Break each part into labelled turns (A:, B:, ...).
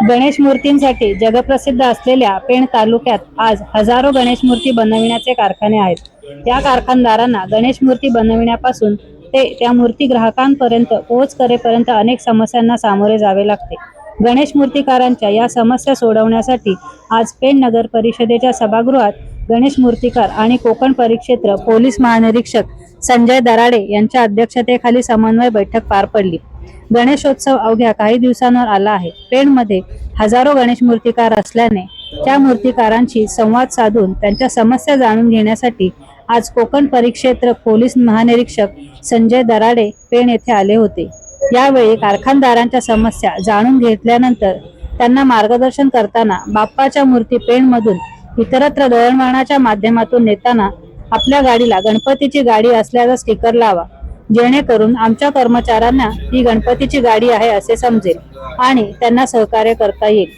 A: गणेश मूर्तींसाठी जगप्रसिद्ध असलेल्या पेण तालुक्यात आज हजारो गणेश मूर्ती बनविण्याचे कारखाने आहेत। या कारखानदारांना गणेश मूर्ती बनविण्यापासून ते त्या मूर्ती ग्राहकांपर्यंत पोहोच करेपर्यंत अनेक समस्यांना सामोरे जावे लागते। गणेश मूर्तिकारांच्या या समस्या सोडवण्यासाठी आज पेण नगर परिषदेच्या सभागृहात गणेश मूर्तिकार आणि कोकण परिक्षेत्र पोलीस महानिरीक्षक संजय दराडे यांच्या अध्यक्षतेखाली समन्वय बैठक पार पडली। गणेशोत्सव अवघ्या काही दिवसांवर आला आहे। पेणमध्ये हजारो गणेश मूर्तिकार असल्याने त्या मूर्तिकारांशी संवाद साधून त्यांच्या समस्या जाणून घेण्यासाठी आज कोकण परिक्षेत्र पोलीस महानिरीक्षक संजय दराडे पेण येथे आले होते। यावेळी कारखानदारांच्या समस्या जाणून घेतल्यानंतर त्यांना मार्गदर्शन करताना बाप्पाच्या मूर्ती पेणमधून इतरत्र दळणवळणाच्या माध्यमातून नेताना आपल्या गाडीला गणपतीची गाडी असल्याचा स्टिकर लावा, जेणेकरून आमच्या कर्मचाऱ्यांना ही गणपतीची गाडी आहे असे समजेल आणि त्यांना सहकार्य करता येईल।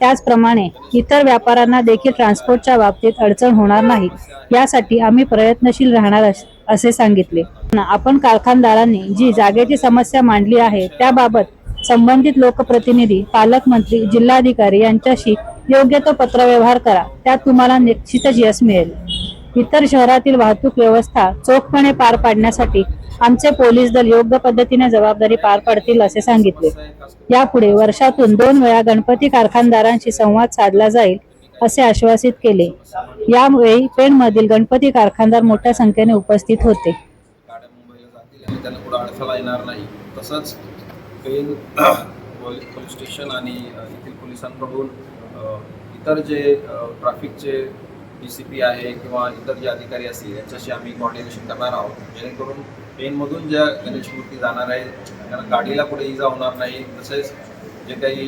A: त्याचप्रमाणे इतर व्यापाऱ्यांना देखील ट्रान्सपोर्टच्या बाबतीत अडचण होणार नाही, यासाठी आम्ही प्रयत्नशील राहणार असे सांगितले। आपण कारखानदारांनी जी जागेची समस्या मांडली आहे त्याबाबत संबंधित लोकप्रतिनिधी, पालकमंत्री, जिल्हाधिकारी यांच्याशी योग्य तो पत्रव्यवहार करा, त्यात तुम्हाला निश्चितच यश मिळेल। इतर शहरातील वाहतूक व्यवस्था चोखपणे पार पाडण्यासाठी आमचे पोलीस दल योग्य पद्धतीने जबाबदारी पार पाडतील असे सांगितले। यापुढे वर्षातून 2 वेळा गणपती कारखानदारांशी संवाद साधला जाईल असे आश्वासित केले। यावेळी पेणमधील गणपती कारखानदार मोठ्या संख्येने उपस्थित होते।
B: त्यांना कुठं अडथळा येणार नाही। तसंच पेण पोलीस स्टेशन आणि येथील पोलिसांकडून इतर जे ट्रॅफिकचे DCP आहे किंवा इतर जे अधिकारी असतील यांच्याशी आम्ही कोऑर्डिनेशन करणार आहोत, जेणेकरून पेणमधून ज्या गणेश मूर्ती जाणार आहे त्यांना गाडीला पुढे इजा होणार नाही, तसेच जे काही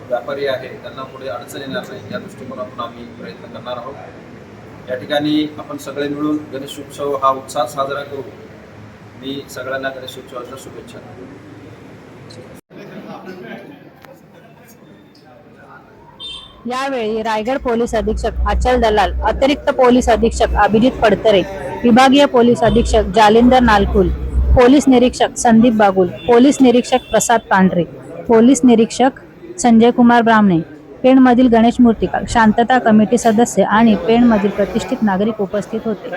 B: व्यापारी आहे त्यांना पुढे अडचण येणार नाही, या दृष्टिकोनातून आम्ही प्रयत्न करणार आहोत। या ठिकाणी आपण सगळे मिळून गणेश उत्सव हा उत्साहात साजरा करू। मी सगळ्यांना गणेश उत्सवाच्या शुभेच्छा।
A: यावेळी रायगड पोलीस अधीक्षक अचल दलाल, अतिरिक्त पोलीस अधीक्षक अभिजित पडतरे, विभागीय पोलीस अधीक्षक जालिंदर नालकुल, पोलीस निरीक्षक संदीप बागुल, पोलीस निरीक्षक प्रसाद पांढरे, पोलीस निरीक्षक संजय कुमार ब्राह्मणे, पेणमधील गणेश मूर्तिकार, शांतता कमिटी सदस्य आणि पेणमधील प्रतिष्ठित नागरिक उपस्थित होते।